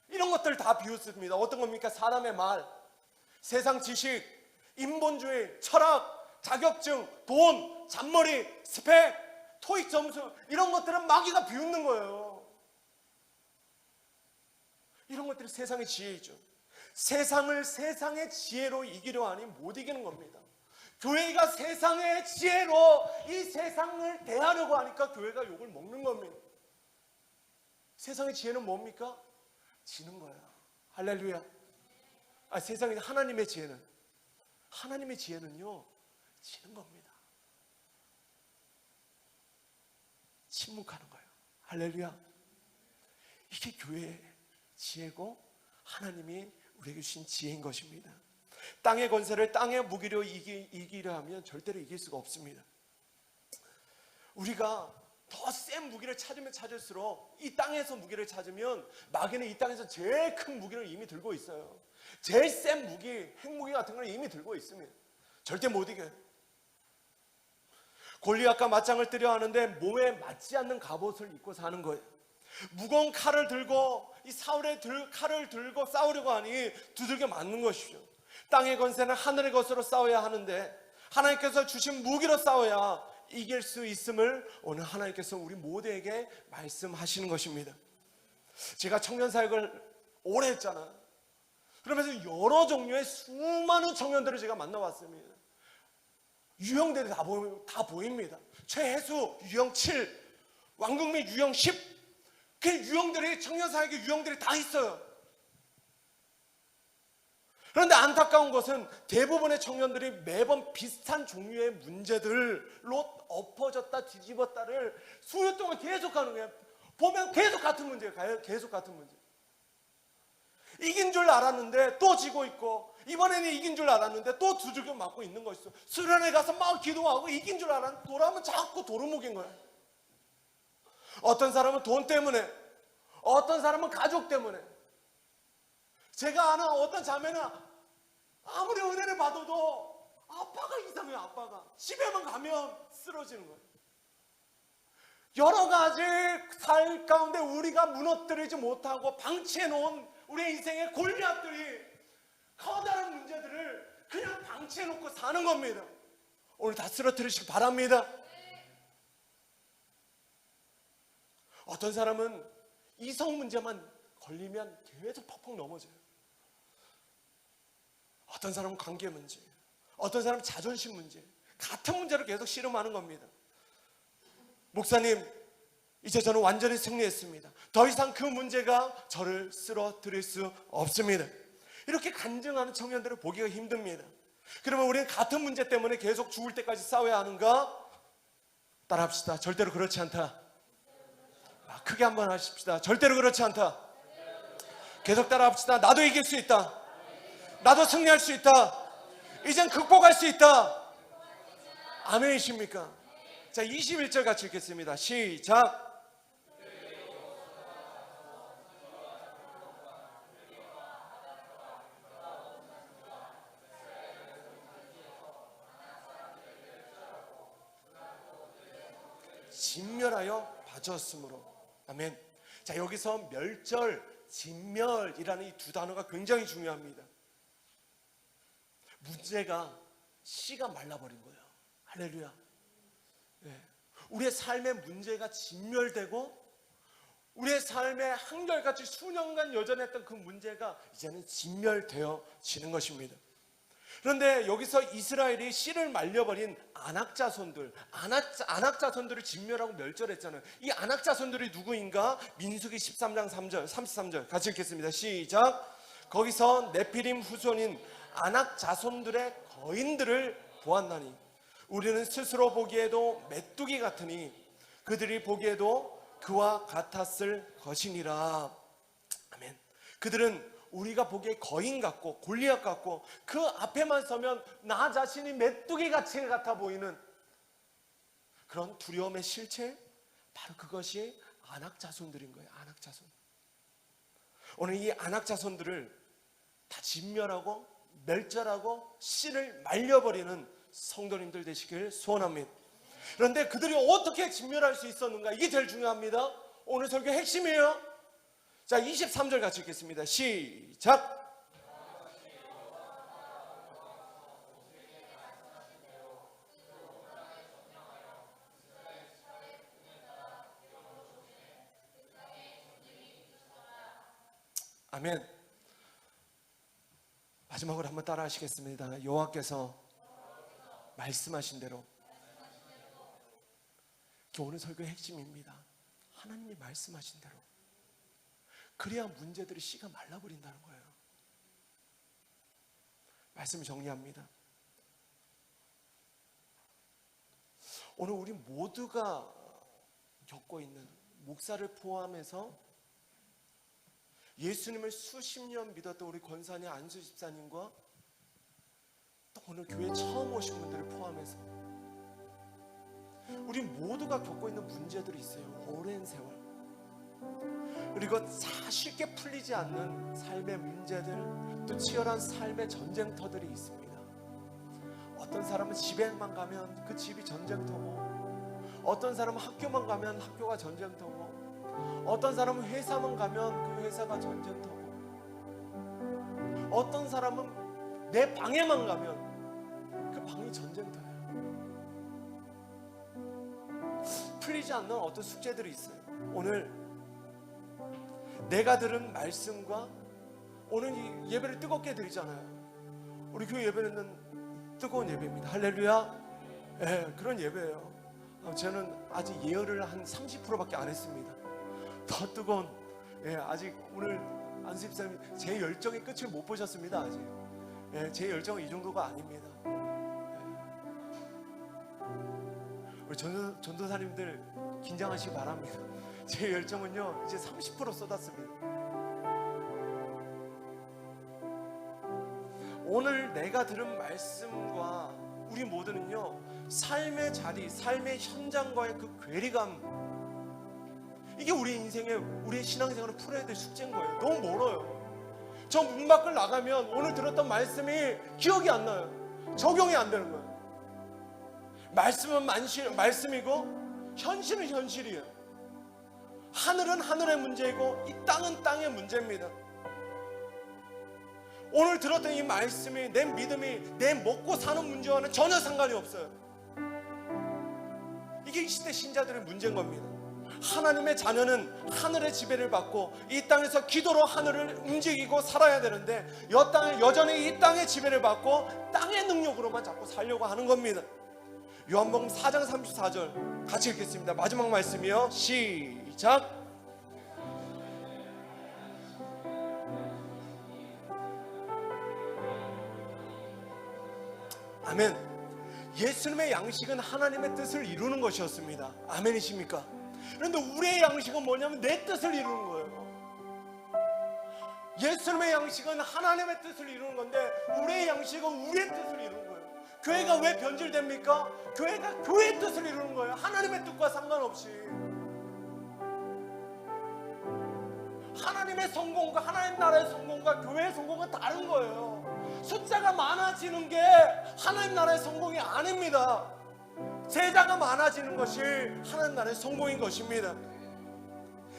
이런 것들 다 비웃습니다. 어떤 겁니까? 사람의 말, 세상 지식, 인본주의, 철학, 자격증, 돈, 잔머리, 스펙, 토익 점수, 이런 것들은 마귀가 비웃는 거예요. 이런 것들이 세상의 지혜이죠. 세상을 세상의 지혜로 이기려 하니 못 이기는 겁니다. 교회가 세상의 지혜로 이 세상을 대하려고 하니까 교회가 욕을 먹는 겁니다. 세상의 지혜는 뭡니까? 지는 거야. 할렐루야. 세상의 하나님의 지혜는요, 지는 겁니다. 침묵하는 거예요. 할렐루야. 이게 교회의 지혜고 하나님이 우리에게 주신 지혜인 것입니다. 땅의 권세를 땅의 무기로 이기려 하면 절대로 이길 수가 없습니다. 우리가 더 센 무기를 찾으면 찾을수록 이 땅에서 무기를 찾으면 마귀는 이 땅에서 제일 큰 무기를 이미 들고 있어요. 제일 센 무기, 핵무기 같은 걸 이미 들고 있습니다. 절대 못 이겨요. 골리앗과 맞짱을 뜨려 하는데 몸에 맞지 않는 갑옷을 입고 사는 거예요. 무거운 칼을 들고 이 사울의 칼을 들고 싸우려고 하니 두들겨 맞는 것이죠. 땅의 권세는 하늘의 것으로 싸워야 하는데 하나님께서 주신 무기로 싸워야 이길 수 있음을 오늘 하나님께서 우리 모두에게 말씀하시는 것입니다. 제가 청년 사역을 오래 했잖아요. 그러면서 여러 종류의 수많은 청년들을 제가 만나봤습니다. 유형들이 다 보입니다. 최혜수 유형 7, 왕국민 유형 10, 그 유형들이, 청년 사역의 유형들이 다 있어요. 그런데 안타까운 것은 대부분의 청년들이 매번 비슷한 종류의 문제들로 엎어졌다 뒤집었다를 수요 동안 계속하는 거예요. 보면 계속 같은 문제예요. 계속 같은 문제. 이긴 줄 알았는데 또 지고 있고, 이번에는 이긴 줄 알았는데 또 두들겨 맞고 있는 거 있어. 수련회 가서 막 기도하고 이긴 줄 알았는데 돌아오면 자꾸 도루묵인 거예요. 어떤 사람은 돈 때문에, 어떤 사람은 가족 때문에. 제가 아는 어떤 자매는 아무리 은혜를 받아도 아빠가 이상해요. 아빠가 집에만 가면 쓰러지는 거예요. 여러 가지 삶 가운데 우리가 무너뜨리지 못하고 방치해 놓은 우리의 인생의 골리앗들이, 커다란 문제들을 그냥 방치해 놓고 사는 겁니다. 오늘 다 쓰러뜨리시기 바랍니다. 어떤 사람은 이성 문제만 걸리면 계속 퍽퍽 넘어져요. 어떤 사람은 관계 문제, 어떤 사람은 자존심 문제, 같은 문제를 계속 씨름하는 겁니다. 목사님, 이제 저는 완전히 승리했습니다. 더 이상 그 문제가 저를 쓰러뜨릴 수 없습니다. 이렇게 간증하는 청년들을 보기가 힘듭니다. 그러면 우리는 같은 문제 때문에 계속 죽을 때까지 싸워야 하는가? 따라합시다. 절대로 그렇지 않다. 크게 한번 하십시다. 절대로 그렇지 않다. 계속 따라합시다. 나도 이길 수 있다. 나도 승리할 수 있다. 이젠 극복할 수 있다. 아멘이십니까? 자, 21절 같이 읽겠습니다. 시작. 진멸하여 빠졌으므로. 아멘. 자, 여기서 멸절, 진멸이라는 이 두 단어가 굉장히 중요합니다. 문제가 씨가 말라버린 거예요. 할렐루야. 네. 우리의 삶의 문제가 진멸되고, 우리의 삶에 한결같이 수년간 여전했던 그 문제가 이제는 진멸되어지는 것입니다. 그런데 여기서 이스라엘이 씨를 말려버린 안악자손들, 안악자손들을 진멸하고 멸절했잖아요. 이 안악자손들이 누구인가? 민수기 13장 3절, 33절 같이 읽겠습니다. 시작. 거기서 네피림 후손인 안악자손들의 거인들을 보았나니 우리는 스스로 보기에도 메뚜기 같으니 그들이 보기에도 그와 같았을 것이니라. 아멘. 그들은 우리가 보기에 거인 같고 골리앗 같고 그 앞에만 서면 나 자신이 메뚜기 같이 같아 보이는 그런 두려움의 실체, 바로 그것이 안악자손들인 거예요. 안악자손. 오늘 이 안악자손들을 다 진멸하고 멸절하고 씨를 말려버리는 성도님들 되시길 소원합니다. 그런데 그들이 어떻게 진멸할 수 있었는가? 이게 제일 중요합니다. 오늘 설교 핵심이에요. 자, 23절 같이 읽겠습니다. 시작. 아멘. 마지막으로 한번 따라 하시겠습니다. 여호와께서 말씀하신 대로. 오늘 설교의 핵심입니다. 하나님이 말씀하신 대로. 그래야 문제들이 씨가 말라버린다는 거예요. 말씀을 정리합니다. 오늘 우리 모두가 겪고 있는, 목사를 포함해서 예수님을 수십 년 믿었던 우리 권사님 안수 집사님과 또 오늘 교회 처음 오신 분들을 포함해서 우리 모두가 겪고 있는 문제들이 있어요. 오랜 세월. 그리고 쉽게 풀리지 않는 삶의 문제들, 또 치열한 삶의 전쟁터들이 있습니다. 어떤 사람은 집에만 가면 그 집이 전쟁터고, 어떤 사람은 학교만 가면 학교가 전쟁터고, 어떤 사람은 회사만 가면 그 회사가 전쟁터고, 어떤 사람은 내 방에만 가면 그 방이 전쟁터예요. 풀리지 않는 어떤 숙제들이 있어요. 오늘 내가 들은 말씀과 오늘 이 예배를 뜨겁게 드리잖아요. 우리 교회 예배는 뜨거운 예배입니다. 할렐루야. 네, 그런 예배예요. 저는 아직 예열을 한 30%밖에 안 했습니다. 더 뜨거운, 아직 오늘 안수 집사님 제 열정의 끝을 못 보셨습니다. 아직. 제 열정은 이 정도가 아닙니다. 우리 전도사님들 긴장하시기 바랍니다. 제 열정은요 이제 30% 쏟았습니다. 오늘 내가 들은 말씀과 우리 모두는요 삶의 자리, 삶의 현장과의 그 괴리감, 이게 우리 인생에, 우리의 신앙생활을 풀어야 될 숙제인 거예요. 너무 멀어요. 저 문 밖을 나가면 오늘 들었던 말씀이 기억이 안 나요. 적용이 안 되는 거예요. 말씀은 말씀이고 현실은 현실이에요. 하늘은 하늘의 문제이고 이 땅은 땅의 문제입니다. 오늘 들었던 이 말씀이, 내 믿음이 내 먹고 사는 문제와는 전혀 상관이 없어요. 이게 이 시대 신자들의 문제인 겁니다. 하나님의 자녀는 하늘의 지배를 받고 이 땅에서 기도로 하늘을 움직이고 살아야 되는데 여전히 이 땅의 지배를 받고 땅의 능력으로만 자꾸 살려고 하는 겁니다. 요한복음 4장 34절 같이 읽겠습니다. 마지막 말씀이요. 시작. 아멘. 예수님의 양식은 하나님의 뜻을 이루는 것이었습니다. 아멘이십니까? 그런데 우리의 양식은 뭐냐면 내 뜻을 이루는 거예요. 예수님의 양식은 하나님의 뜻을 이루는 건데 우리의 양식은 우리의 뜻을 이루는 거예요. 교회가 왜 변질됩니까? 교회가 교회의 뜻을 이루는 거예요. 하나님의 뜻과 상관없이. 하나님의 성공과 하나님 나라의 성공과 교회의 성공은 다른 거예요. 숫자가 많아지는 게 하나님 나라의 성공이 아닙니다. 제자가 많아지는 것이 하나님 나라의 성공인 것입니다.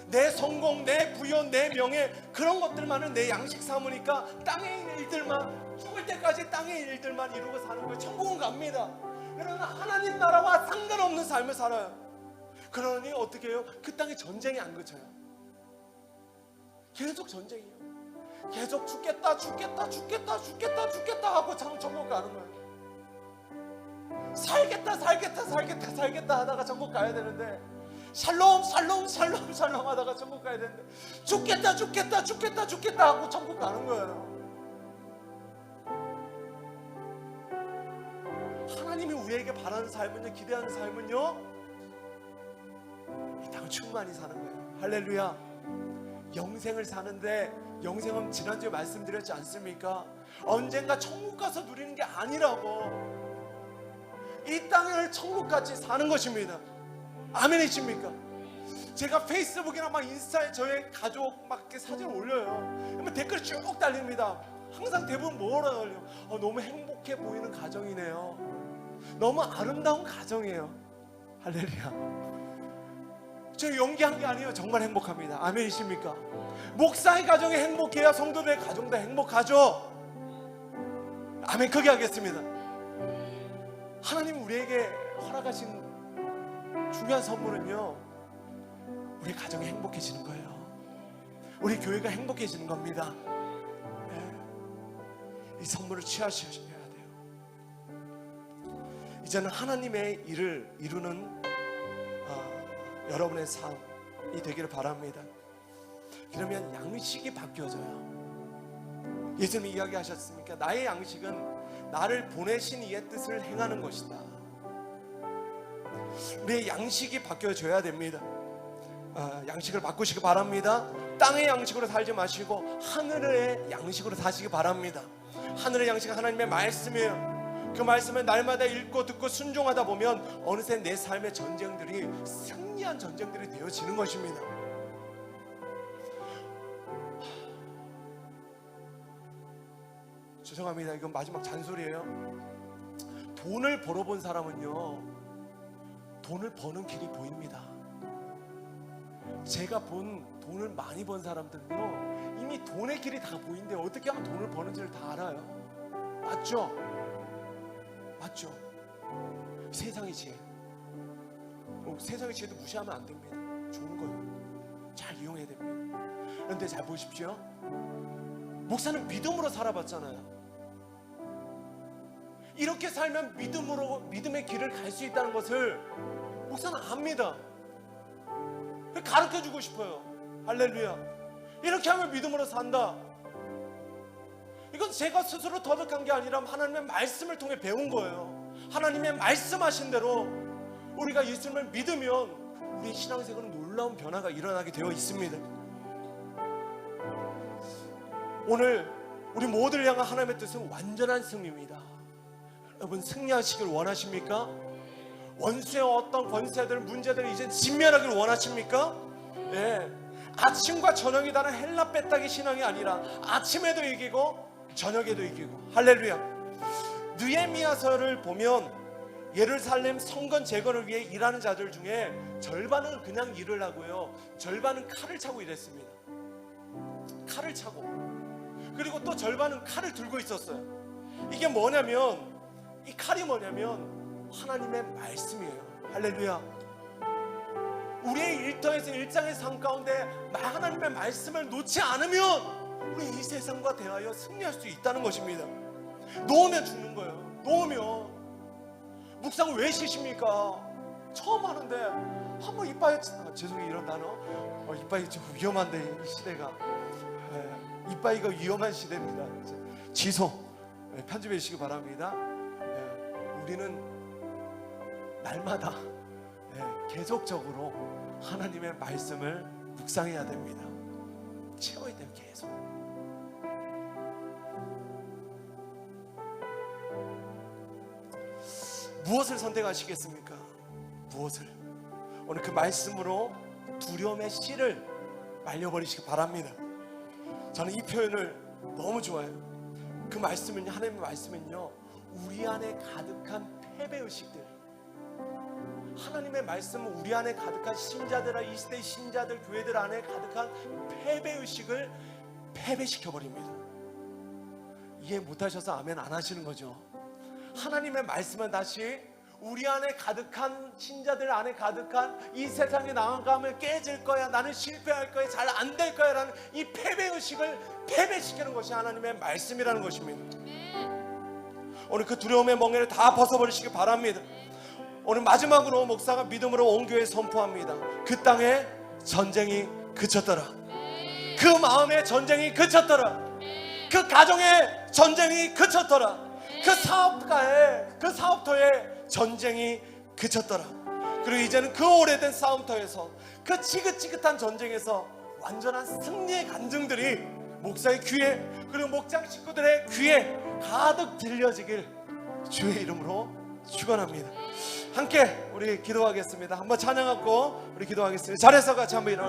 내 성공, 내 부여, 내 명예, 그런 것들만은 내 양식 삼으니까 땅의 일들만, 죽을 때까지 땅의 일들만 이루고 사는 거예요. 천국은 갑니다. 그러나 하나님 나라와 상관없는 삶을 살아요. 그러니 어떻게 해요? 그 땅에 전쟁이 안 그쳐요. 계속 전쟁이에요. 계속 죽겠다 하고 천국 가는 거예요. 살겠다 하다가 천국 가야 되는데, 샬롬 하다가 천국 가야 되는데, 죽겠다 하고 천국 가는 거예요. 하나님이 우리에게 바라는 삶은요, 기대하는 삶은요, 이 땅을 충만히 사는 거예요. 할렐루야. 영생을 사는데, 영생은 지난주에 말씀드렸지 않습니까? 언젠가 천국 가서 누리는 게 아니라고. 이 땅을 천국같이 사는 것입니다. 아멘이십니까? 제가 페이스북이나 막 인스타에 저의 가족 막 이렇게 사진 올려요. 그러면 댓글이 쭉 달립니다. 항상 대부분 뭐라 걸려요? 너무 행복해 보이는 가정이네요. 너무 아름다운 가정이에요. 할렐루야. 저 연기한 게 아니에요. 정말 행복합니다. 아멘이십니까? 목사의 가정이 행복해야 성도들의 가정도 행복하죠. 아멘. 크게 하겠습니다. 하나님 우리에게 허락하신 중요한 선물은요, 우리 가정이 행복해지는 거예요. 우리 교회가 행복해지는 겁니다. 네. 이 선물을 취하셔야 돼요. 이제는 하나님의 일을 이루는 여러분의 삶이 되기를 바랍니다. 그러면 양식이 바뀌어져요. 예수님이 이야기하셨습니까? 나의 양식은 나를 보내신 이의 뜻을 행하는 것이다. 우리의 양식이 바뀌어져야 됩니다. 양식을 바꾸시기 바랍니다. 땅의 양식으로 살지 마시고 하늘의 양식으로 사시기 바랍니다. 하늘의 양식은 하나님의 말씀이에요. 그 말씀을 날마다 읽고 듣고 순종하다 보면 어느새 내 삶의 전쟁들이 승리한 전쟁들이 되어지는 것입니다. 죄송합니다. 이건 마지막 잔소리예요. 돈을 벌어본 사람은요, 돈을 버는 길이 보입니다. 제가 본 돈을 많이 번 사람들은요, 이미 돈의 길이 다 보이는데 어떻게 하면 돈을 버는지를 다 알아요. 맞죠? 맞죠? 세상의 지혜. 세상의 지혜도 무시하면 안 됩니다. 좋은 거예요. 잘 이용해야 됩니다. 그런데 잘 보십시오. 목사는 믿음으로 살아봤잖아요. 이렇게 살면 믿음의 길을 갈 수 있다는 것을 목사는 압니다. 가르쳐주고 싶어요. 할렐루야. 이렇게 하면 믿음으로 산다. 이건 제가 스스로 터득한 게 아니라 하나님의 말씀을 통해 배운 거예요. 하나님의 말씀하신 대로 우리가 예수님을 믿으면 우리 신앙생활은 놀라운 변화가 일어나게 되어 있습니다. 오늘 우리 모두를 향한 하나님의 뜻은 완전한 승리입니다. 여러분, 승리하시길 원하십니까? 원수의 어떤 권세들, 문제들을 이제 진멸하기를 원하십니까? 예, 아침과 저녁이다는 헬라 빼딱이 신앙이 아니라 아침에도 이기고 저녁에도 이기고. 할렐루야. 느헤미야서를 보면 예루살렘 성전 재건을 위해 일하는 자들 중에 절반은 그냥 일을 하고요, 절반은 칼을 차고 일했습니다. 칼을 차고. 그리고 또 절반은 칼을 들고 있었어요. 이게 뭐냐면, 이 칼이 뭐냐면 하나님의 말씀이에요. 할렐루야. 우리의 일터에서 일상의 삶 가운데 하나님의 말씀을 놓지 않으면 우리 이 세상과 대하여 승리할 수 있다는 것입니다. 놓으면 죽는 거예요. 놓으면. 묵상을 왜 쉬십니까? 처음 하는데 한번 이빠이, 죄송해요 이런 단어, 이빠이 좀 위험한데 이 시대가, 이빠이가 위험한 시대입니다. 취소, 편집해 주시기 바랍니다. 우리는 날마다 계속적으로 하나님의 말씀을 묵상해야 됩니다. 채워야 돼요. 계속. 무엇을 선택하시겠습니까? 무엇을? 오늘 그 말씀으로 두려움의 씨를 말려버리시기 바랍니다. 저는 이 표현을 너무 좋아해요. 그 말씀은요, 하나님의 말씀은요, 우리 안에 가득한 패배의식들, 하나님의 말씀은 우리 안에 가득한 신자들아, 이 시대의 신자들, 교회들 안에 가득한 패배의식을 패배시켜버립니다. 이해 못하셔서 아멘 안 하시는 거죠. 하나님의 말씀은 다시 우리 안에 가득한, 신자들 안에 가득한 이 세상에 나아가면 깨질 거야, 나는 실패할 거야, 잘 안 될 거야 라는 이 패배의식을 패배시키는 것이 하나님의 말씀이라는 것입니다. 오늘 그 두려움의 멍에를 다 벗어버리시기 바랍니다. 오늘 마지막으로 목사가 믿음으로 온 교회에 선포합니다. 그 땅에 전쟁이 그쳤더라. 그 마음의 전쟁이 그쳤더라. 그 가정의 전쟁이 그쳤더라. 그 사업가의, 그 사업터의 전쟁이 그쳤더라. 그리고 이제는 그 오래된 싸움터에서, 그 지긋지긋한 전쟁에서 완전한 승리의 간증들이 목사의 귀에, 그리고 목장 식구들의 귀에 가득 들려지길 주의 이름으로 축원합니다. 함께 우리 기도하겠습니다. 한번 찬양하고 우리 기도하겠습니다. 자리에서 같이 한번 일어나